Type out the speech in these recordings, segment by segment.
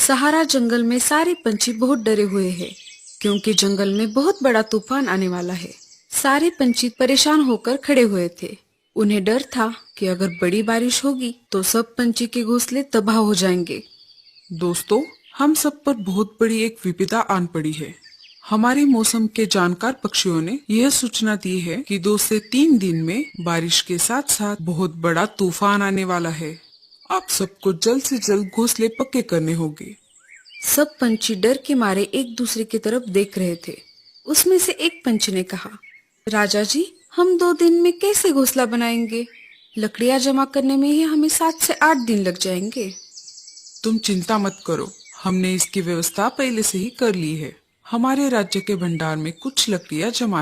सहारा जंगल में सारे पंछी बहुत डरे हुए हैं क्योंकि जंगल में बहुत बड़ा तूफान आने वाला है। सारे पंछी परेशान होकर खड़े हुए थे। उन्हें डर था कि अगर बड़ी बारिश होगी तो सब पंछी के घोंसले तबाह हो जाएंगे। दोस्तों, हम सब पर बहुत बड़ी एक विपदा आन पड़ी है। हमारे मौसम के जानकार पक्षियों ने यह सूचना दी है कि 2 से 3 दिन में बारिश के साथ साथ बहुत बड़ा तूफान आने वाला है। आप सबको जल्द से जल्द घोंसले पक्के करने होंगे। सब पंछी डर के मारे एक दूसरे की तरफ देख रहे थे। उसमें से एक पंछी ने कहा, राजा जी, हम 2 दिन में कैसे घोंसला बनाएंगे? लकड़ियां जमा करने में ही हमें 7 से 8 दिन लग जाएंगे। तुम चिंता मत करो, हमने इसकी व्यवस्था पहले से ही कर ली है। हमारे राज्य के भंडार में कुछ लकड़ियां जमा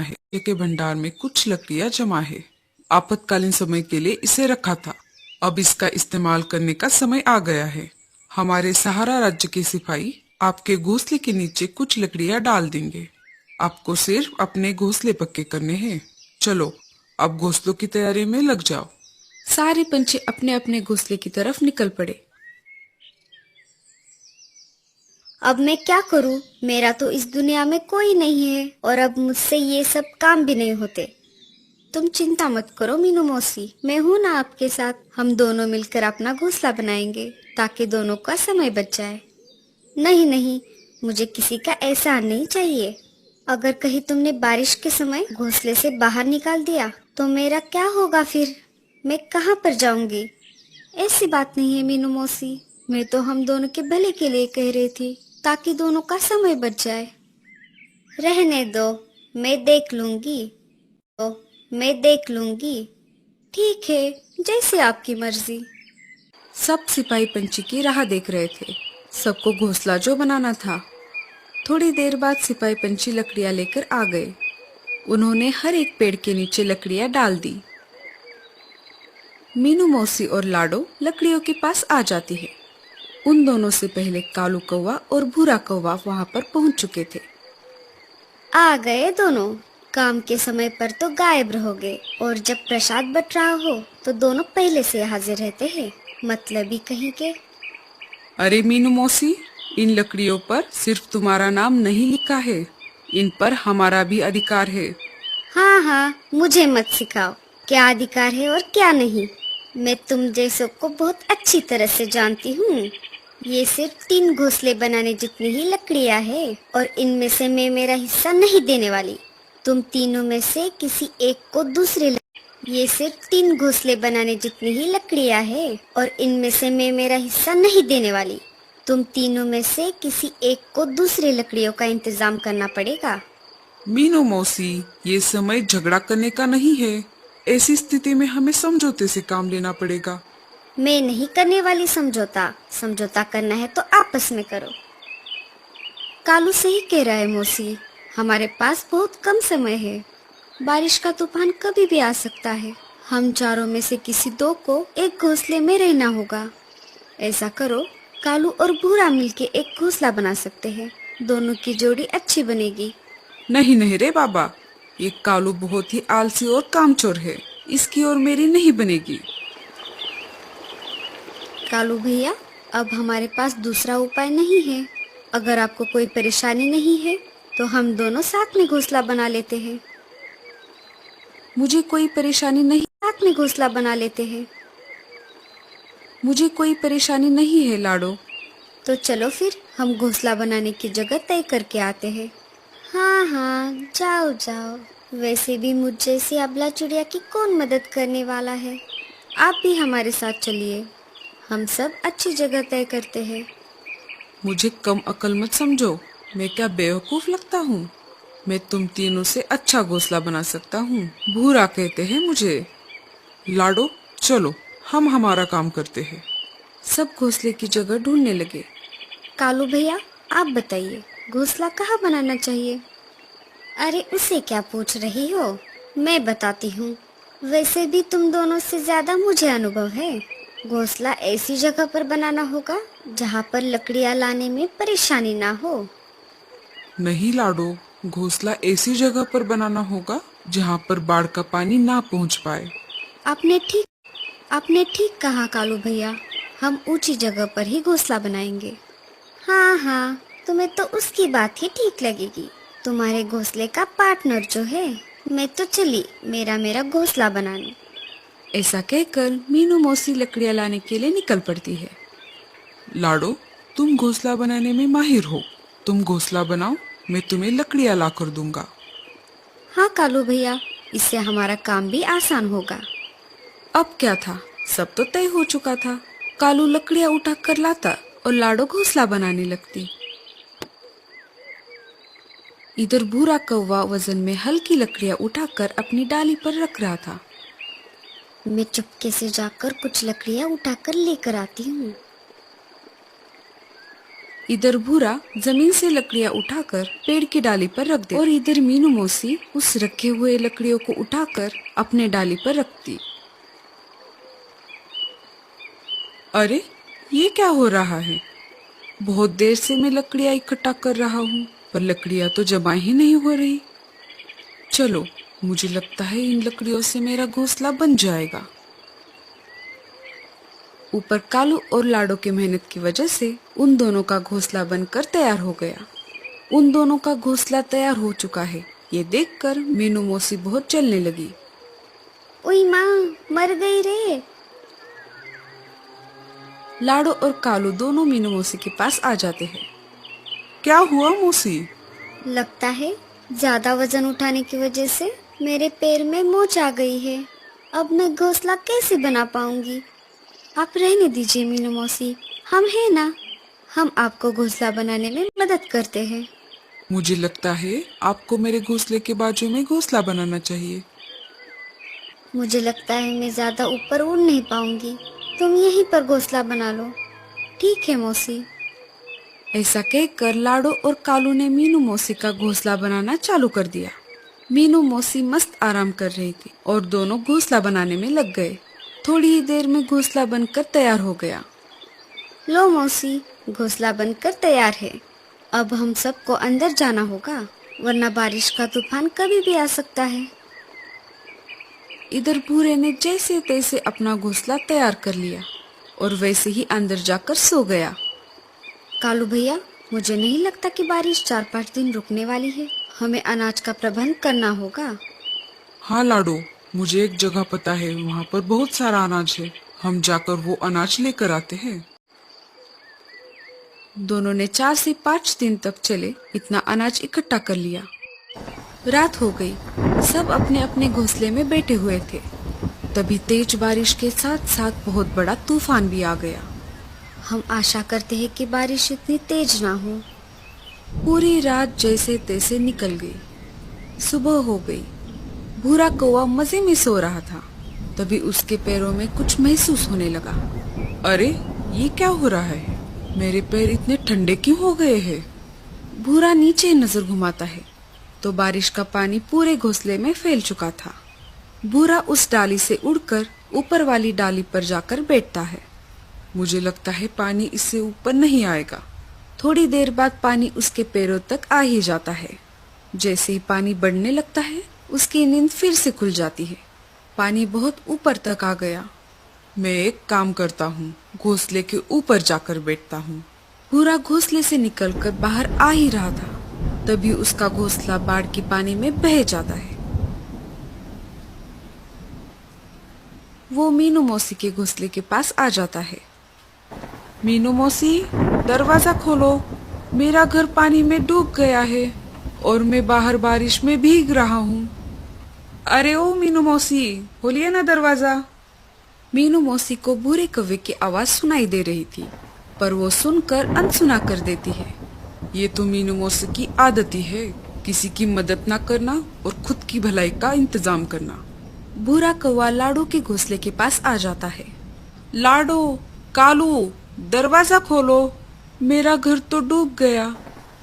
है। आपातकालीन समय के लिए इसे रखा था। अब इसका इस्तेमाल करने का समय आ गया है। हमारे सहारा राज्य के सिपाही आपके घोंसले के नीचे कुछ लकड़ियां डाल देंगे। आपको सिर्फ अपने घोंसले पक्के करने हैं। चलो, अब घोंसलों की तैयारी में लग जाओ। सारे पंछी अपने अपने घोंसले की तरफ निकल पड़े। अब मैं क्या करूं? मेरा तो इस दुनिया में कोई नहीं है और अब मुझसे ये सब काम भी नहीं होते। तुम चिंता मत करो मीनू मौसी, मैं हूं ना आपके साथ। हम दोनों मिलकर अपना घोंसला बनाएंगे ताकि दोनों का समय बच जाए। नहीं नहीं, मुझे किसी का एहसान नहीं चाहिए। अगर कहीं तुमने बारिश के समय घोंसले से बाहर निकाल दिया तो मेरा क्या होगा फिर? मैं कहाँ पर जाऊंगी? ऐसी बात नहीं है मीनू मौसी, मैं तो हम दोनों के भले के लिए कह रही थी ताकि दोनों का समय बच जाए। रहने दो, मैं देख लूंगी। ठीक है, जैसे आपकी मर्जी। सब सिपाही पंछी की राह देख रहे थे। सबको घोंसला जो बनाना था। थोड़ी देर बाद सिपाही पंछी लकड़ियां लेकर आ गए। उन्होंने हर एक पेड़ के नीचे लकड़ियां डाल दी। मीनू मौसी और लाडो लकड़ियों के पास आ जाती है। उन दोनों से पहले कालू कौवा और भूरा कौवा वहां पर पहुंच चुके थे। आ गए दोनों। काम के समय पर तो गायब रहोगे और जब प्रसाद बट रहा हो तो दोनों पहले से हाजिर रहते हैं। मतलब ही कहीं के। अरे मीनू मौसी, इन लकड़ियों पर सिर्फ तुम्हारा नाम नहीं लिखा है, इन पर हमारा भी अधिकार है। हाँ हाँ, मुझे मत सिखाओ क्या अधिकार है और क्या नहीं। मैं तुम जैसों को बहुत अच्छी तरह से जानती हूँ। ये सिर्फ 3 घोंसले बनाने जितनी ही लकड़ियाँ है और इनमें से मैं मेरा हिस्सा नहीं देने वाली। तुम तीनों में से किसी एक को ये सिर्फ 3 घोंसले बनाने जितनी ही लकड़ियाँ है और इनमें से मैं मेरा हिस्सा नहीं देने वाली। तुम तीनों में से किसी एक को दूसरी लकड़ियों का इंतजाम करना पड़ेगा। मीनू मौसी, ये समय झगड़ा करने का नहीं है। ऐसी स्थिति में हमें समझौते से काम लेना पड़ेगा। मैं नहीं करने वाली समझौता। समझौता करना है तो आपस में करो। कालू सही कह रहा है मौसी, हमारे पास बहुत कम समय है। बारिश का तूफान कभी भी आ सकता है। हम चारों में से किसी 2 को एक घोंसले में रहना होगा। ऐसा करो, कालू और भूरा मिलके एक घोंसला बना सकते हैं। दोनों की जोड़ी अच्छी बनेगी। नहीं नहीं रे बाबा, ये कालू बहुत ही आलसी और कामचोर है। इसकी और मेरी नहीं बनेगी। कालू भैया, अब हमारे पास दूसरा उपाय नहीं है। अगर आपको कोई परेशानी नहीं है तो हम दोनों साथ में घोंसला बना लेते हैं। मुझे कोई परेशानी नहीं साथ में घोंसला बना लेते हैं। मुझे कोई परेशानी नहीं है लाडो। तो चलो फिर हम घोंसला बनाने की जगह तय करके आते हैं। हाँ हाँ, जाओ जाओ। वैसे भी मुझ जैसी अबला चिड़िया की कौन मदद करने वाला है। आप भी हमारे साथ चलिए, हम सब अच्छी जगह तय करते हैं। मुझे कम अकल मत समझो। मैं क्या बेवकूफ लगता हूँ? मैं तुम तीनों से अच्छा घोंसला बना सकता हूँ। भूरा कहते हैं मुझे। लाडो, चलो हम हमारा काम करते हैं। सब घोंसले की जगह ढूंढने लगे। कालू भैया, आप बताइए, घोंसला कहाँ बनाना चाहिए? अरे उसे क्या पूछ रही हो, मैं बताती हूँ। वैसे भी तुम दोनों से ज्यादा मुझे अनुभव है। घोंसला ऐसी जगह पर बनाना होगा जहाँ पर लकड़ियाँ लाने में परेशानी ना हो। नहीं लाडो, घोंसला ऐसी जगह पर बनाना होगा जहाँ पर बाढ़ का पानी ना पहुँच पाए। आपने ठीक कहा कालू भैया, हम ऊंची जगह पर ही घोंसला बनाएंगे। हाँ हाँ, तुम्हें तो उसकी बात ही ठीक लगेगी। तुम्हारे घोंसले का पार्टनर जो है, मैं तो चली मेरा मेरा घोंसला बनाने। ऐसा कहकर मीनू मौसी लकड़ियाँ लाने के लिए निकल पड़ती है। लाडो, तुम घोंसला बनाने में माहिर हो। तुम घोंसला बनाओ, मैं तुम्हें लकड़ियाँ ला कर दूंगा। हाँ कालू भैया, इससे हमारा काम भी आसान होगा। अब क्या था, सब तो तय हो चुका था। कालू लकड़ियाँ उठा कर लाता और लाडो घोंसला बनाने लगती। इधर भूरा कौवा वजन में हल्की लकड़ियाँ उठाकर अपनी डाली पर रख रहा था। मैं चुपके से जाकर कुछ लकड़ियाँ उठाकर लेकर आती हूँ। इधर भूरा जमीन से लकड़ियाँ उठाकर पेड़ की डाली पर रख दे और इधर मीनू मौसी उस रखे हुए लकड़ियों को उठाकर अपने डाली पर रखती। अरे, ये क्या हो रहा है? बहुत देर से मैं लकड़ियाँ इकट्ठा कर रहा हूँ, पर लकड़ियाँ तो जमा ही नहीं हो रही। चलो, मुझे लगता है इन लकड़ियों से मेरा घोंसला बन जाएगा। ऊपर कालू और लाडो की मेहनत की वजह से उन दोनों का घोंसला बनकर तैयार हो गया। उन दोनों का घोंसला तैयार हो चुका है, ये देखकर मीनू मौसी बहुत जलने लगी। ओई माँ, मर गई रे। लाडो और कालू दोनों मीनू मौसी के पास आ जाते हैं। क्या हुआ मौसी? लगता है ज्यादा वजन उठाने की वजह से मेरे पैर में मोच आ गई है। अब मैं घोंसला कैसे बना पाऊंगी? आप रहने दीजिए मीनू मौसी, हम हैं ना, हम आपको घोंसला बनाने में मदद करते हैं। मुझे लगता है आपको मेरे घोंसले के बाजू में घोंसला बनाना चाहिए। मुझे लगता है मैं ज्यादा ऊपर उड़ नहीं पाऊंगी, तुम यहीं पर घोंसला बना लो। ठीक है मौसी। ऐसा कहकर लाडो और कालू ने मीनू मौसी का घोंसला बनाना चालू कर दिया। मीनू मौसी मस्त आराम कर रही थी और दोनों घोंसला बनाने में लग गए। थोड़ी ही देर में घोंसला बनकर तैयार हो गया। लो मौसी, घोंसला बनकर तैयार है। अब हम सबको अंदर जाना होगा, वरना बारिश का तूफान कभी भी आ सकता है। इधर भूरे ने जैसे तैसे अपना घोंसला तैयार कर लिया और वैसे ही अंदर जाकर सो गया। कालू भैया, मुझे नहीं लगता कि बारिश 4-5 दिन रुकने वाली है। हमें अनाज का प्रबंध करना होगा। हाँ लाडो, मुझे एक जगह पता है, वहाँ पर बहुत सारा अनाज है। हम जाकर वो अनाज लेकर आते हैं। दोनों ने 4 से 5 दिन तक चले इतना अनाज इकट्ठा कर लिया। रात हो गई, सब अपने अपने घोंसले में बैठे हुए थे। तभी तेज बारिश के साथ साथ बहुत बड़ा तूफान भी आ गया। हम आशा करते हैं कि बारिश इतनी तेज ना हो। पूरी रात जैसे तैसे निकल गई। सुबह हो गई। भूरा कौवा मजे में सो रहा था। तभी उसके पैरों में कुछ महसूस होने लगा। अरे, ये क्या हो रहा है? मेरे पैर इतने ठंडे क्यों हो गए हैं? भूरा नीचे नजर घुमाता है तो बारिश का पानी पूरे घोंसले में फैल चुका था। भूरा उस डाली से उड़कर ऊपर वाली डाली पर जाकर बैठता है। मुझे लगता है पानी इससे ऊपर नहीं आएगा। थोड़ी देर बाद पानी उसके पैरों तक आ ही जाता है। जैसे ही पानी बढ़ने लगता है, उसकी नींद फिर से खुल जाती है। पानी बहुत ऊपर तक आ गया। मैं एक काम करता हूँ, घोंसले के ऊपर जाकर बैठता हूँ। भूरा घोंसले से निकलकर बाहर आ ही रहा था, तभी उसका घोंसला बाढ़ की पानी में बह जाता है। वो मीनू मौसी के घोंसले के पास आ जाता है। मीनू मौसी, दरवाजा खोलो, मेरा घर पानी में डूब गया है और मैं बाहर बारिश में भीग रहा हूँ। अरे ओ मीनू मौसी, खोलिए ना दरवाजा। मीनू मौसी को भूरे कौवे की आवाज सुनाई दे रही थी, पर वो सुनकर अनसुना कर देती है। ये तो मीनू मौसी की आदत ही है, किसी की मदद ना करना और खुद की भलाई का इंतजाम करना। भूरा कौवा लाडो के घोंसले के पास आ जाता है। लाडो, कालू, दरवाजा खोलो, मेरा घर तो डूब गया,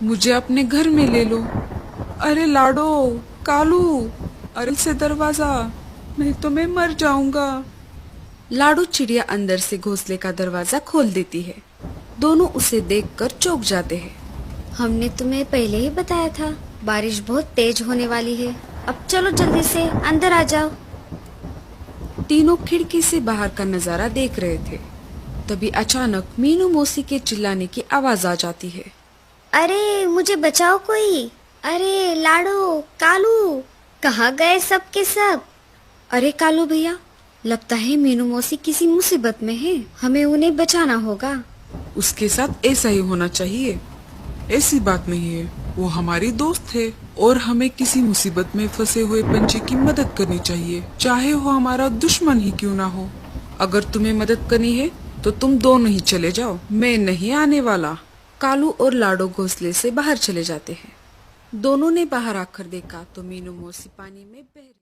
मुझे अपने घर में ले लो। अरे लाडो, कालू, अरे से दरवाजा, नहीं तो मैं मर जाऊंगा। लाडो चिड़िया अंदर से घोंसले का दरवाजा खोल देती है। दोनों उसे देखकर चौंक जाते हैं। हमने तुम्हें पहले ही बताया था, बारिश बहुत तेज होने वाली है। अब चलो जल्दी से अंदर आ जाओ। तीनों खिड़की से बाहर का नजारा देख रहे थे। तभी अचानक मीनू मौसी के चिल्लाने की आवाज आ जाती है। अरे मुझे बचाओ कोई, अरे लाडो, कालू, कहाँ गए सब के सब? अरे कालू भैया, लगता है मीनू मौसी किसी मुसीबत में है, हमें उन्हें बचाना होगा। उसके साथ ऐसा ही होना चाहिए। ऐसी बात नहीं है, वो हमारी दोस्त है और हमें किसी मुसीबत में फंसे हुए पंछी की मदद करनी चाहिए, चाहे वो हमारा दुश्मन ही क्यों ना हो। अगर तुम्हें मदद करनी है तो तुम दोनों ही चले जाओ, मैं नहीं आने वाला। कालू और लाडो घोंसले से बाहर चले जाते हैं। दोनों ने बाहर आकर देखा तो मीनू मौसी पानी में बह रही।